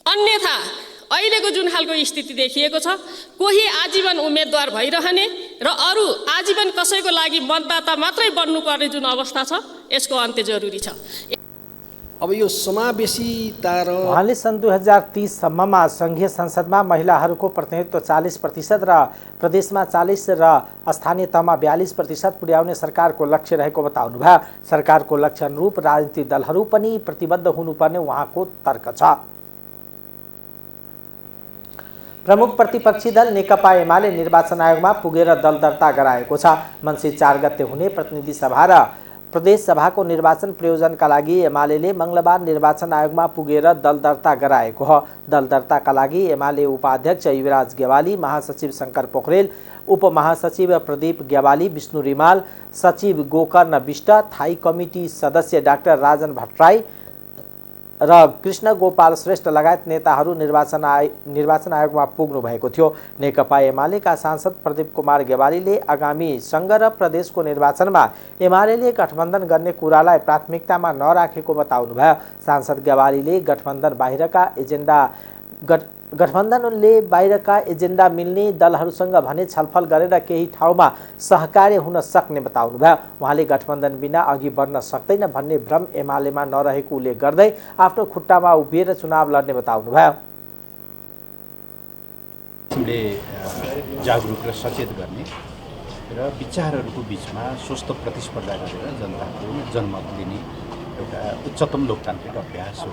अन्यथा अहिलेको जुन खालको स्थिति देखिएको छ, कोही आजीवन उम्मेदवार भइरहने र अरू आजीवन कसैको लागि मतदाता मात्रै बन्नुपर्ने जुन अवस्था छ, यसको अन्त्य जरुरी छ। अब यो समावेशिता र उहाँले सन् 2030 सम्ममा सङ्घीय संसदमा महिलाहरूको प्रतिनिधित्व 40% र प्रदेशमा 40 र स्थानीय तहमा 42% पुर्याउने सरकारको लक्ष्य रहेको बताउनुभयो। सरकारको लक्ष्य अनुरूप राजनीतिक दलहरू पनि प्रतिबद्ध हुनुपर्ने उहाँको तर्क छ। प्रमुख प्रतिपक्षी दल नेकपा एमाले निर्वाचन आयोगमा पुगेर दल दर्ता गराएको छ। मङ्सिर 4 गते हुने प्रतिनिधि सभा र प्रदेश सभाको निर्वाचन प्रयोजनका लागि एमाले मंगलबार निर्वाचन आयोगमा पुगेर दल दर्ता गराएको हो। दल दर्ताका लागि एमाले उपाध्यक्ष युवराज गेवाली, महासचिव शंकर पोखरेल, उपमहासचिव प्रदीप गेवाली, विष्णु रिमाल, सचिव गोकर्ण विष्ट, थाई कमिटी सदस्य डाक्टर राजन भट्टराई र कृष्ण गोपाल श्रेष्ठ लगायत नेताहरू निर्वाचन आयोगमा पुग्नु भएको थियो। नेकपा एमालेका सांसद प्रदीप कुमार गेवालीले आगामी संघ र प्रदेशको निर्वाचनमा एमाले गठबन्धन गर्ने कुरालाई प्राथमिकतामा नराखेको बताउनुभयो। सांसद गेवालीले गठबन्धनले बाहिरका एजेन्डा मिल्ने दलहरूसँग भने छलफल गरेर केही ठाउँमा सहकार्य हुन सक्ने बताउनुभयो। उहाँले गठबन्धन बिना अघि बढ्न सक्दैन भन्ने भ्रम एमालेमा नरहेको उल्लेख गर्दै आफ्नो खुट्टामा उभिएर चुनाव लड्ने बताउनुभयो। जागरुक र सचेत गर्ने र विचारहरूको बिचमा स्वस्थ प्रतिस्पर्धा गरेर जनताको जनमत दिने एउटा उच्चतम लोकतान्त्रिक अभ्यास हो।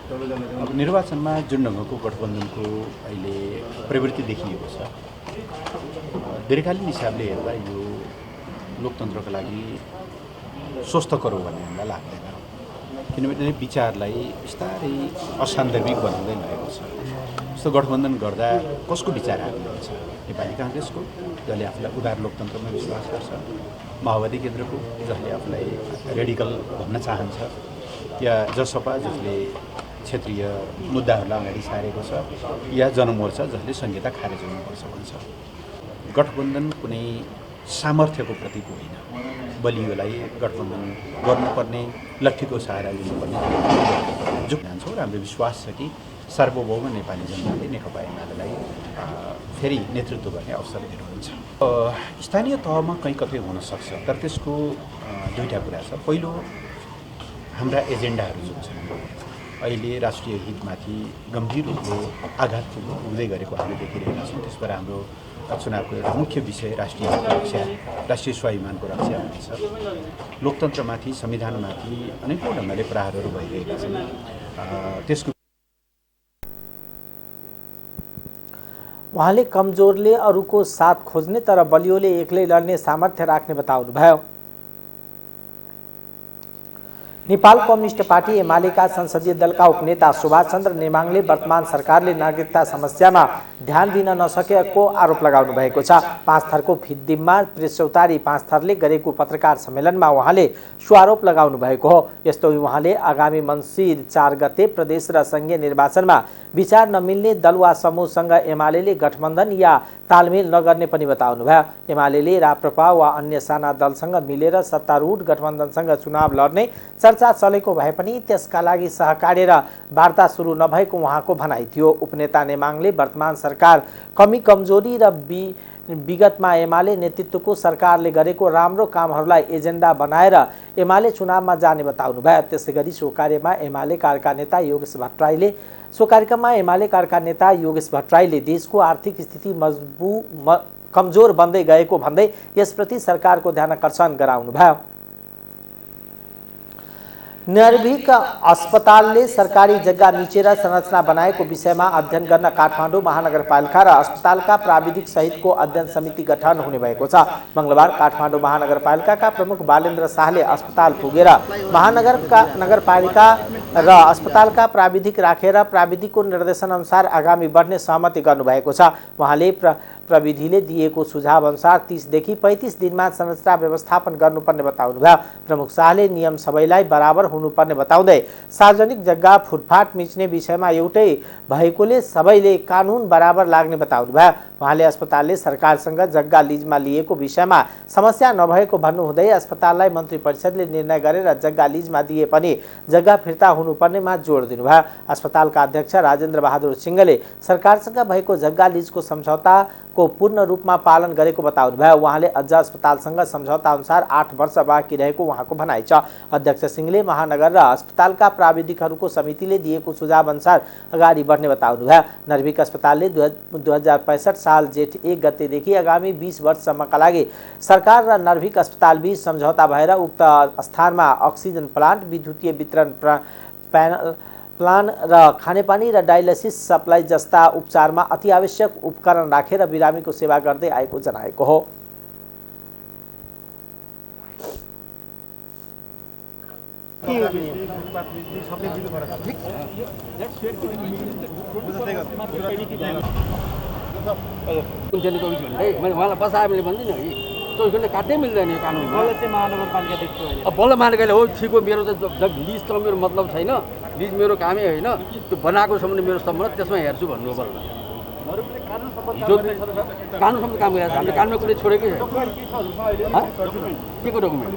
अब निर्वाचनमा जुन ढङ्गको गठबन्धनको अहिले प्रवृत्ति देखिएको छ, दीर्घकालीन हिसाबले हेर्दा यो लोकतन्त्रको लागि स्वस्थकर हो भन्ने हामीलाई लाग्दैन। किनभने विचारलाई बिस्तारै असान्दर्भिक बनाउँदै लगेको छ। यस्तो गठबन्धन गर्दा कसको विचार आइरहेको छ? नेपाली काङ्ग्रेसको, जसले आफूलाई उदार लोकतन्त्रमा विश्वास गर्छ, माओवादी केन्द्रको, जसले आफूलाई रेडिकल भन्न चाहन्छ, या जसपा जसले क्षेत्रीय मुद्दाहरूलाई अगाडि सारेको छ, या जनमोर्चा जसले संहिता खारेज हुनुपर्छ भन्छ। गठबन्धन कुनै सामर्थ्यको प्रतीक होइन। बलियोलाई गठबन्धन गर्नुपर्ने, लट्ठीको सहारा लिनुपर्ने जो जान्छौँ र हाम्रो विश्वास छ कि सार्वभौम नेपाली जनताले नेकपा एमालेलाई फेरि नेतृत्व गर्ने अवसर दिनुहुन्छ। स्थानीय तहमा कहीँ कतै हुनसक्छ, तर त्यसको दुईवटा कुरा छ। पहिलो, हाम्रा एजेन्डाहरू जुन छन् अहिले राष्ट्रिय हितमाथि गम्भीर रूपले आघात हुँदै गरेको हामीले देखिरहेका छौँ। त्यसबाट हाम्रो चुनावको एउटा मुख्य विषय राष्ट्रिय रक्षा, राष्ट्रिय स्वाभिमानको रक्षा हुनेछ। लोकतन्त्रमाथि, संविधानमाथि अनेकौँ ढङ्गले प्रहारहरू भइरहेका छन्। त्यसको उहाँले कमजोरले अरूको साथ खोज्ने तर बलियोले एक्लै लड्ने सामर्थ्य राख्ने बताउनुभयो। नेपाल कम्युनिस्ट पार्टी एमालेका संसदीय दलका उपनेता सुभाष चन्द्र नेमाङले वर्तमान सरकारले नागरिकता समस्यामा ध्यान दिन नसकेको आरोप लगाउनु भएको छ। पाँचथरको फिद्दिममा प्रेस चौतारी पाँचथरले गरेको पत्रकार सम्मेलनमा उहाँले सो आरोप लगाउनु भएको हो। यस्तो उहाँले आगामी मङ्सिर 4 गते प्रदेश र संघीय निर्वाचनमा विचार नमिल्ने दल वा समूहसँग एमाले गठबन्धन या तालमेल नगर्ने पनि बताउनुभयो। एमाले राप्रपा वा अन्य साना दलसँग मिलेर सत्तारूढ गठबन्धनसँग चुनाव लड्ने चर्चा चलेको भए पनि त्यसका लागि सहकार्य र वार्ता सुरु नभएको उहाँको भनाइ थियो। उपनेता नेमाङले वर्तमान सरकार कमी कमजोरी र विगतमा एमाले नेतृत्वको सरकारले गरेको राम्रो कामहरूलाई एजेन्डा बनाएर एमाले चुनावमा जाने बताउनुभयो। त्यसैगरी सो कार्यक्रममा एमाले कार्यका नेता योगेश भट्टराईले देशको आर्थिक स्थिति कमजोर बन्दै गएको भन्दै यसप्रति सरकारको ध्यानकर्षण गराउनुभयो। निर्भीक अस्पतालले सरकारी जग्गा मिचेर संरचना बनाएको विषयमा अध्ययन गर्न काठमाडौँ महानगरपालिका र अस्पतालका प्राविधिक सहितको अध्ययन समिति गठन हुने भएको छ। मंगलबार काठमाडौँ महानगरपालिकाका प्रमुख बालेन्द्र शाहले अस्पताल पुगेर नगरपालिका र अस्पतालका प्राविधिक राखेर प्राविधिकको निर्देशन अनुसार अगाडि बढ्ने सहमति गर्नुभएको छ। उहाँले प्रविधिले दिएको सुझाव अनुसार 30 देखि 35 दिनमा संरचना व्यवस्थापन गर्नुपर्ने बताउनुभयो। प्रमुख शाहले नियम सबैलाई बराबर हुनुपर्ने बताउँदै सार्वजनिक जग्गा फुटफाट मिच्ने विषयमा एउटै भएकोले सबैले कानुन बराबर लाग्ने बताउनुभयो। उहाँले अस्पतालले सरकारसँग जग्गा लिजमा लिएको विषयमा समस्या नभएको भन्नुहुँदै अस्पताललाई मन्त्री परिषदले निर्णय गरेर जग्गा लिजमा दिए पनि जग्गा फिर्ता हुनुपर्नेमा जोड दिनुभयो। अस्पतालका अध्यक्ष राजेन्द्र बहादुर सिंहले सरकारसँग भएको जग्गा लिजको सम्झौताको पूर्ण रूपमा पालन गरेको बताउनुभयो। उहाँले अझ अस्पतालसँग सम्झौता अनुसार 8 वर्ष बाँकी रहेको उहाँको भनाइ छ। अध्यक्ष सिंहले महानगर र अस्पतालका प्राविधिकहरूको समितिले दिएको सुझाव अनुसार अगाडि बढ्ने बताउनुभयो। नर्भिक अस्पतालले 2065 साल जेठ 1 गतेदेखि आगामी 20 वर्षसम्मका लागि सरकार र नर्भिक अस्पताल बीच सम्झौता भएर उक्त स्थानमा अक्सिजन प्लान्ट, विद्युतीय वितरण प्लान र खानेपानी र डायलिसिस सप्लाई जस्ता उपचारमा अति आवश्यक उपकरण राखेर बिरामीको सेवा गर्दै आएको जनाएको हो। मैले उहाँलाई बसायो मैले भन्दिनँ कि त्यो काट्नै मिल्दैन यो कानुनमा। बल्ल महानगरले हो ठिक हो, मेरो त लिज त मेरो मतलब छैन, लिज मेरो कामै होइन, त्यो बनाएको सम्बन्ध मेरो सम्बन्ध त्यसमा हेर्छु भन्नु बल्ल। हिजो कानुनसम्म काम गरेर हामीले कानुनमा कुनै छोडेकै छैन। के को डकुमेन्ट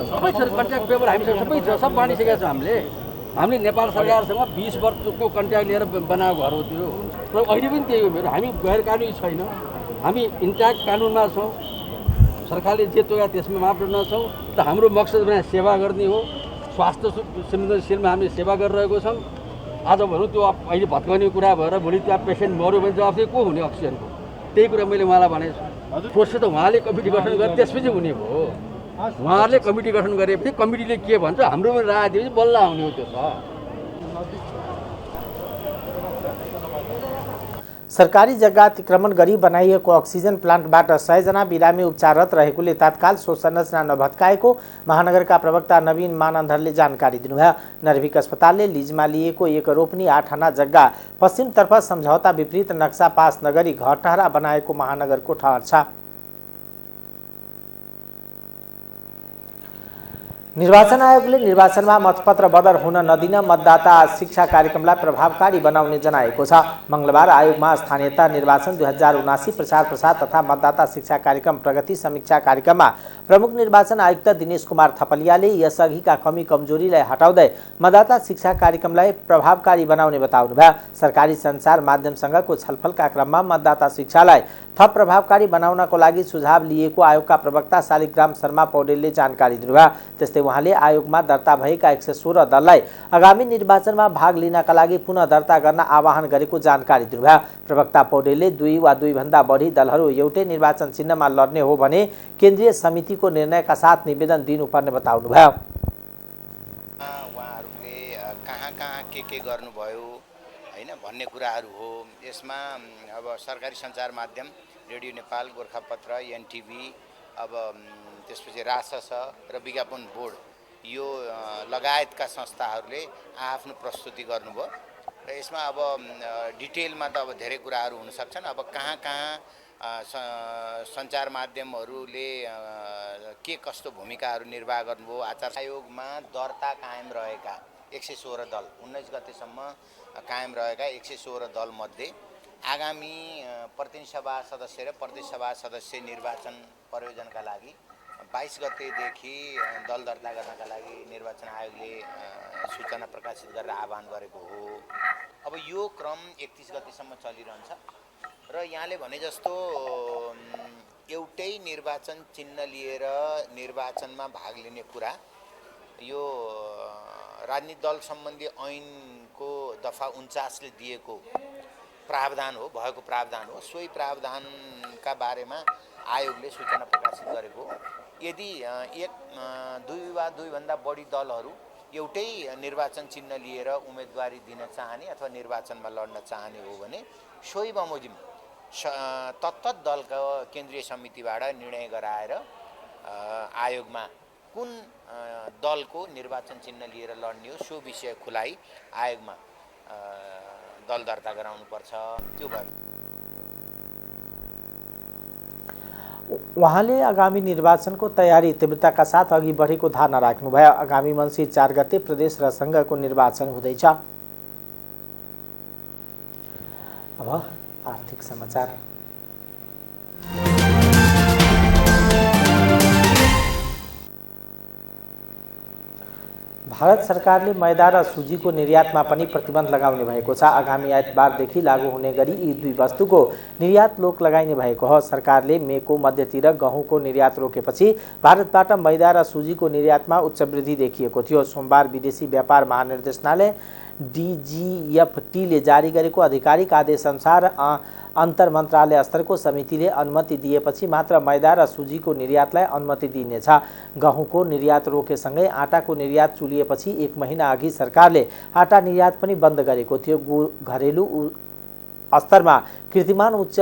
सबै छ, कन्ट्र्याक्ट पेपर हामीसँग सबै छ, सब बाँडिसकेका छौँ हामीले नेपाल सरकारसँग 20 वर्षको कन्ट्र्याक्ट लिएर बनाएको घर हो त्यो। र अहिले पनि त्यही हो मेरो, हामी गैर कानुनी छैन, हामी इन्ट्याक्ट कानुनमा छौँ। सरकारले जे तोगा त्यसमा मापदण्ड छौँ र हाम्रो मकसद भने सेवा गर्ने हो। स्वास्थ्य संवेदनशीलमा हामी सेवा गरिरहेको छौँ। आज भनौँ त्यो अहिले भत्काउने कुरा भएर भोलि त्यहाँ पेसेन्ट मऱ्यो भने जवाफ चाहिँ को हुने अक्सिजनको? त्यही कुरा मैले उहाँलाई भनेको छु। प्रोसेस त उहाँले कमिटी गठन गरे त्यसपछि हुने भयो। उहाँहरूले कमिटी गठन गरेपछि कमिटीले के भन्छ हाम्रो पनि राय दिएपछि बल्ल आउने हो त्यो त। सरकारी जग्गा अतिक्रमण गरी बनाइएको अक्सिजन प्लान्टबाट 100 जना बिरामी उपचाररत रहेकोले तत्काल सो संरचना नभत्काएको महानगरका प्रवक्ता नवीन मानन्धरले जानकारी दिनुभयो। नर्भिक अस्पतालले लिजमा लिएको एक रोपनी 8 आना जग्गा पश्चिमतर्फ सम्झौता विपरीत नक्सा पास नगरी घरटहरा बनाएको महानगरको ठहर छ। निर्वाचन आयोगले निर्वाचनमा मतपत्र बदर हुन नदिन मतदाता शिक्षा कार्यक्रमलाई प्रभावकारी बनाउने जनाएको छ। मंगलबार आयोगमा स्थानीयता निर्वाचन 2079 प्रचार प्रसार तथा मतदाता शिक्षा कार्यक्रम प्रगति समीक्षा कार्यक्रममा प्रमुख निर्वाचन आयुक्त दिनेश कुमार थपलियाले यसअघिका कमी कमजोरीलाई हटाउँदै मतदाता शिक्षा कार्यक्रमलाई प्रभावकारी बनाउने बताउनुभयो। सरकारी सञ्चार माध्यमसँगको छलफलका क्रममा मतदाता शिक्षालाई थप प्रभावकारी बनाउनको लागि सुझाव लिएको आयोगका प्रवक्ता शालिग्राम शर्मा पौडेलले जानकारी दिनुभयो। त्यस्तै उहाँले आयोगमा दर्ता भएका 116 दललाई आगामी निर्वाचनमा भाग लिनका लागि पुनः दर्ता गर्न आह्वान गरेको जानकारी दिनुभयो। प्रवक्ता पौडेलले 2 वा 2 भन्दा बढी दलहरू एउटै निर्वाचन चिन्हमा लड्ने हो भने केन्द्रीय समितिको निर्णयका साथ निवेदन दिनुपर्ने बताउनुभयो। उहाँहरूले कहाँ के गर्नुभयो हैन भन्ने कुराहरू हो। यसमा अब सरकारी सञ्चार माध्यम रेडियो नेपाल, गोरखापत्र, एनटिभी, अब त्यसपछि रासस र विज्ञापन बोर्ड यो लगायतका संस्थाहरूले आफ्नो प्रस्तुति गर्नुभयो र यसमा अब डिटेलमा त अब धेरै कुराहरू हुन सक्छन्। अब कहाँ सञ्चार माध्यमहरूले के कस्तो भूमिकाहरू निर्वाह गर्नुभयो। आचार आयोगमा दर्ता कायम रहेका 116 दल 19 गतेसम्म कायम रहेका 116 दलमध्ये आगामी प्रतिनिधि सभा सदस्य र प्रदेश सभा सदस्य निर्वाचन प्रयोजनका लागि 22 गतेदेखि दल दर्ता गर्नका लागि निर्वाचन आयोगले सूचना प्रकाशित गरेर आह्वान गरेको हो। अब यो क्रम 31 गतेसम्म चलिरहन्छ र यहाँले भने जस्तो एउटै निर्वाचन चिन्ह लिएर निर्वाचनमा भाग लिने कुरा यो राजनीतिक दल सम्बन्धी ऐनको दफा 49ले दिएको प्रावधान हो, भएको प्रावधान हो। सोही प्रावधानका बारेमा आयोगले सूचना प्रकाशित गरेको। यदि दुई वा दुईभन्दा बढी दलहरू एउटै निर्वाचन चिन्ह लिएर उम्मेदवारी दिन चाहने अथवा निर्वाचनमा लड्न चाहने हो भने सोही बमोजिम तत्त दलको केन्द्रीय समितिबाट निर्णय गराएर आयोगमा कुन दलको निर्वाचन चिन्ह लिएर लड्ने हो सो विषय खुलाई आयोगमा दल दर्ता गराउनुपर्छ। त्यो भयो। उहाँले आगामी निर्वाचनको तयारी तीव्रताका साथ अघि बढेको धारणा राख्नुभयो। आगामी मङ्सिर 4 गते प्रदेश र संघको निर्वाचन हुँदैछ। अब आर्थिक समाचार। भारत सरकारले मैदा र सुजीको निर्यातमा पनि प्रतिबन्ध लगाउने भएको छ। आगामी आइतबारदेखि लागू हुने गरी यी दुई वस्तुको निर्यात रोक लगाइने भएको हो। सरकारले मेको मध्यतिर गहुँको निर्यात रोकेपछि भारतबाट मैदा र सुजीको निर्यातमा उच्च वृद्धि देखिएको थियो। सोमबार विदेशी व्यापार महानिर्देशनालय DGFTले जारी गरेको आधिकारिक आदेशअनुसार अन्तर मन्त्रालय स्तरको समितिले अनुमति दिएपछि मात्र मैदा र सुजीको निर्यातलाई अनुमति दिइनेछ। गहुँको निर्यात रोकेसँगै आटाको निर्यात चुलिएपछि 1 महिना अघि सरकारले आटा निर्यात पनि बन्द गरेको थियो। घरेलु स्तरमा कीर्तिमान उच्च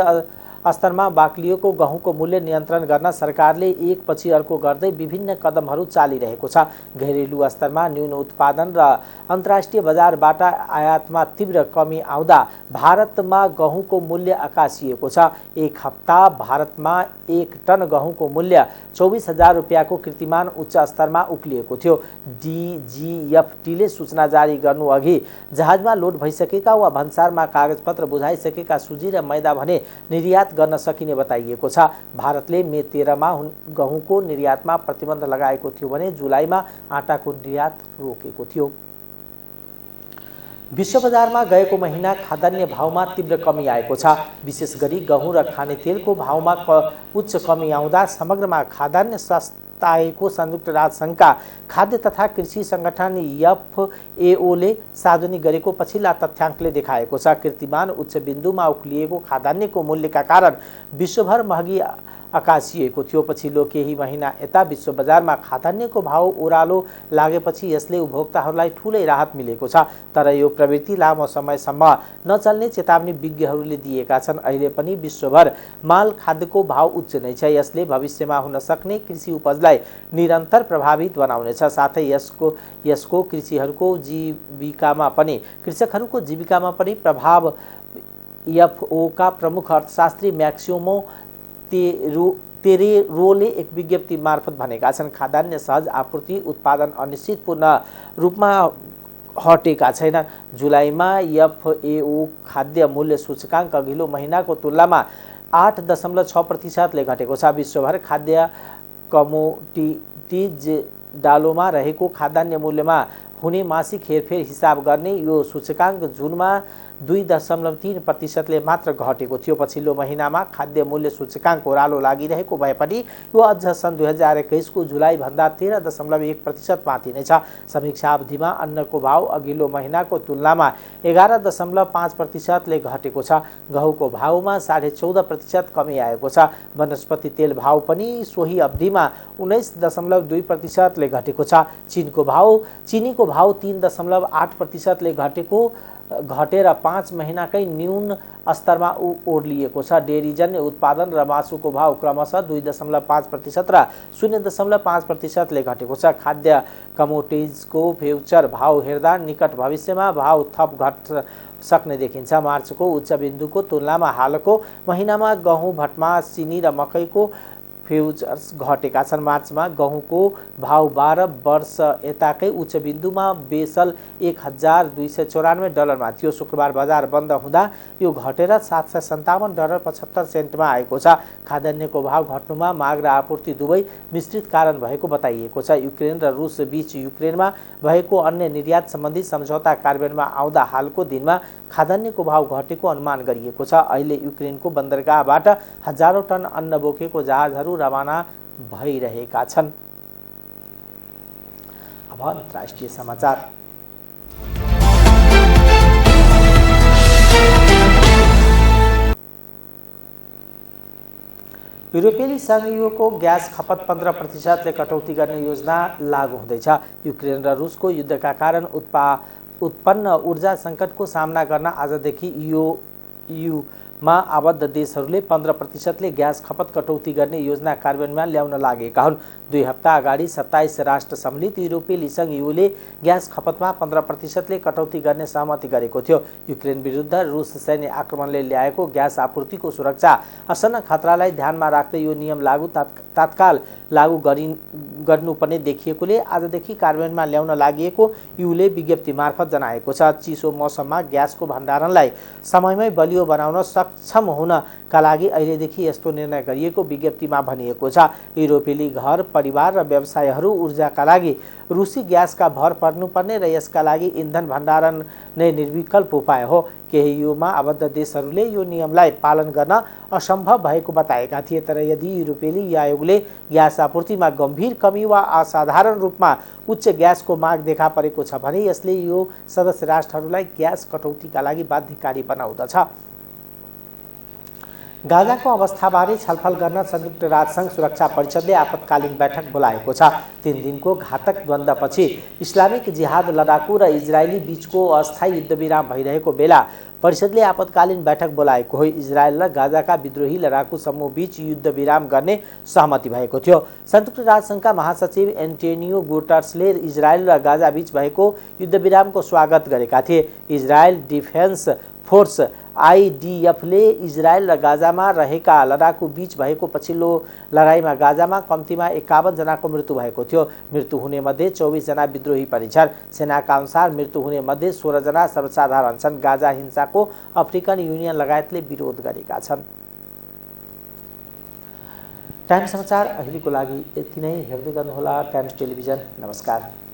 स्तरमा बाक्लिएको गहुँको मूल्य नियन्त्रण गर्न सरकारले एक पछि अर्को गर्दै विभिन्न कदमहरू चालिरहेको छ। घरेलु स्तरमा न्यून उत्पादन र अन्तर्राष्ट्रिय बजारबाट आयातमा तीव्र कमी आउँदा भारतमा गहुँको मूल्य आकाशिएको छ। एक हप्ता भारतमा 1 टन गहुँको मूल्य 24,000 रुपियाँको कीर्तिमान उच्च स्तरमा उक्लिएको थियो। DGFTले सूचना जारी गर्नु अघि जहाजमा लोड भइसकेका वा भन्सारमा कागजपत्र बुझाइसकेका सुजी र मैदा भने निर्यात गर्न सकिने बताइएको छ। भारतले मे 13 मा गहुँको निर्यातमा प्रतिबन्ध लगाएको थियो भने जुलाईमा आटाको निर्यात रोकेको थियो। विश्व बजारमा गएको महिना खाद्यान्न भावमा तीव्र कमी आएको छ। विशेष गरी गहुँ र खाने तेलको भावमा उच्च कमी आउँदा समग्रमा खाद्यान्न सस्ताएको संयुक्त राष्ट्र संघका खाद्य तथा कृषि संगठन FAOले सार्वजनिक गरेको पछिल्ला तथ्याङ्कले देखाएको छ। कीर्तिमान उच्च बिन्दुमा उक्लिएको खाद्यान्नको मूल्यका कारण विश्वभर महँगी आकाशिएको थियो। पछिल्लो केही महिना यता विश्व बजारमा खाद्यान्नको भाव ओह्रालो लागेपछि यसले उपभोक्ताहरूलाई ठूलै राहत मिलेको छ। तर यो प्रवृत्ति लामो समयसम्म नचल्ने चेतावनी विज्ञहरूले दिएका छन्। अहिले पनि विश्वभर माल खाद्यको भाव उच्च नै छ। यसले भविष्यमा हुन सक्ने कृषि उपजलाई निरन्तर प्रभावित बनाउनेछ। साथै यसको कृषकहरूको जीविकामा पनि प्रभाव। FAOका प्रमुख अर्थशास्त्री मैक्सिमो तेरेरोले एक विज्ञप्ति मार्फत भनेका छन्, खाद्यान्न सहज आपूर्ति उत्पादन अनिश्चितपूर्ण रूपमा हटेका छैनन्। जुलाईमा FAO खाद्य मूल्य सूचकाङ्क अघिल्लो महिनाको तुलनामा 8.6%ले घटेको छ। विश्वभर खाद्य कमोडिटीज डालोमा रहेको खाद्यान्न मूल्यमा हुने मासिक हेरफेर हिसाब गर्ने यो सूचकाङ्क जुनमा 2.3%ले मात्र घटेको थियो। पछिल्लो महिनामा खाद्य मूल्य सूचकाङ्क ओह्रालो लागिरहेको भए पनि यो अझ सन् 2021 को जुलाई भन्दा 13.1% माथि नै छ। समीक्षा अवधिमा अन्नको भाव अघिल्लो महिनाको तुलनामा 11.5%ले घटेको छ। गहुँको भावमा 14.5% कमी आएको छ। वनस्पति तेल भाव पनि सोही अवधिमा 19.2%ले घटेको छ। चिनीको भाव 3.8%ले घटेको घटेर 5 महिनाकै न्यून स्तरमा ओर्लिएको छ। डेरीजन्य उत्पादन र मासुको भाव क्रमशः 2.5% र 0.5%ले घटेको छ। खाद्य कमोडिटीजको फ्युचर भाव हेर्दा निकट भविष्यमा भाव थप घट सक्ने देखिन्छ। मार्चको उच्च बिन्दुको तुलनामा हालको महिनामा गहुँ, भट्मास, चिनी र मकैको फ्युचर्स घटेका छन्। मार्चमा गहुँको भाव 12 वर्ष यताकै उच्च बिन्दुमा बेसल $1,294 थियो। शुक्रबार बजार बन्द हुँदा यो घटेर $757.75 आएको छ। खाद्यान्नको भाव घट्नुमा माग र आपूर्ति दुवै मिश्रित कारण भएको बताइएको छ। युक्रेन र रुस बीच युक्रेनमा भएको अन्य निर्यात सम्बन्धी सम्झौता कार्यान्वयनमा आउँदा हालको दिनमा खाद्यान्नको भाव घटेको अनुमान गरिएको छ। अहिले युक्रेनको बन्दरगाहबाट हजारौं टन अन्न बोकेको जहाजहरू रवाना भइरहेका छन्। अब अन्तर्राष्ट्रिय समाचार। युरोपेली संघको ग्यास खपत 15%ले कटौती गर्ने योजना लागू हुँदैछ। युक्रेन र रुसको युद्धका कारण उत्पन्न ऊर्जा सङ्कटको सामना गर्न आजदेखि ईयूमा आबद्ध देशहरूले 15%ले ग्यास खपत कटौती गर्ने योजना कार्यान्वयनमा ल्याउन लागेका हुन्। 2 हप्ता अगाडि 27 राष्ट्र सम्मिलित युरोपेली संघ ईयूले ग्यास खपतमा 15%ले कटौती गर्ने सहमति गरेको थियो। युक्रेन विरुद्ध रुस सैन्य आक्रमणले ल्याएको ग्यास आपूर्तिको सुरक्षा आसन्न खतरालाई ध्यानमा राख्दै यो नियम तत्काल लागू गर्नुपर्ने देखिएकोले आजदेखि कार्यान्वयनमा ल्याउन लागेको ईयूले विज्ञप्ति मार्फत जनाएको छ। चिसो मौसममा ग्यासको भण्डारणलाई समयमै बलियो बनाउन सक्षम हुनका लागि अहिलेदेखि यस्तो निर्णय गरिएको विज्ञप्तिमा भनिएको छ। युरोपेली घर, परिवार र व्यवसायहरू ऊर्जाका लागि रुसी ग्यासका भर पर्नुपर्ने र यसका लागि इन्धन भण्डारण नै निर्विकल्प उपाय हो। केही ईयूमा आबद्ध देशहरूले यो नियमलाई पालन गर्न असम्भव भएको बताएका थिए। तर यदि युरोपेली आयोगले ग्यास आपूर्तिमा गम्भीर कमी वा असाधारण रूपमा उच्च ग्यासको माग देखा परेको छ भने यसले यो सदस्य राष्ट्रहरूलाई ग्यास कटौतीका लागि बाध्यकारी बनाउँदछ। गाजाको अवस्थाबारे छलफल गर्न संयुक्त राष्ट्रसङ्घ सुरक्षा परिषदले आपतकालीन बैठक बोलाएको छ। 3 दिनको घातक द्वन्द्वपछि इस्लामिक जिहाद लडाकु र इजरायली बीचको अस्थायी युद्धविराम भइरहेको बेला परिषदले आपतकालीन बैठक बोलाएको हो। इजरायल र गाजाका विद्रोही लडाकु समूह बीच युद्धविराम गर्ने सहमति भएको थियो। संयुक्त राष्ट्रसङ्घका महासचिव एन्टोनियो गुटेरसले इजरायल र गाजा बीच भएको युद्धविरामको स्वागत गरेका थिए। इजरायल डिफेन्स फोर्स आइडिएफले इजरायल र गाजामा रहेका लडाकु बीच भएको पछिल्लो लडाईँमा गाजामा कम्तीमा 51 जनाको मृत्यु भएको थियो। मृत्यु हुने मध्ये 24 जना विद्रोही पनि छन्। सेनाका अनुसार मृत्यु हुने मध्ये 16 जना सर्वसाधारण छन्। गाजा हिंसाको अफ्रिकन युनियन लगायतले विरोध गरेका छन्। टाइम्स समाचार अहिलेको लागि यति नै। हेर्दै गर्नुहोला टाइम्स टेलिभिजन। नमस्कार।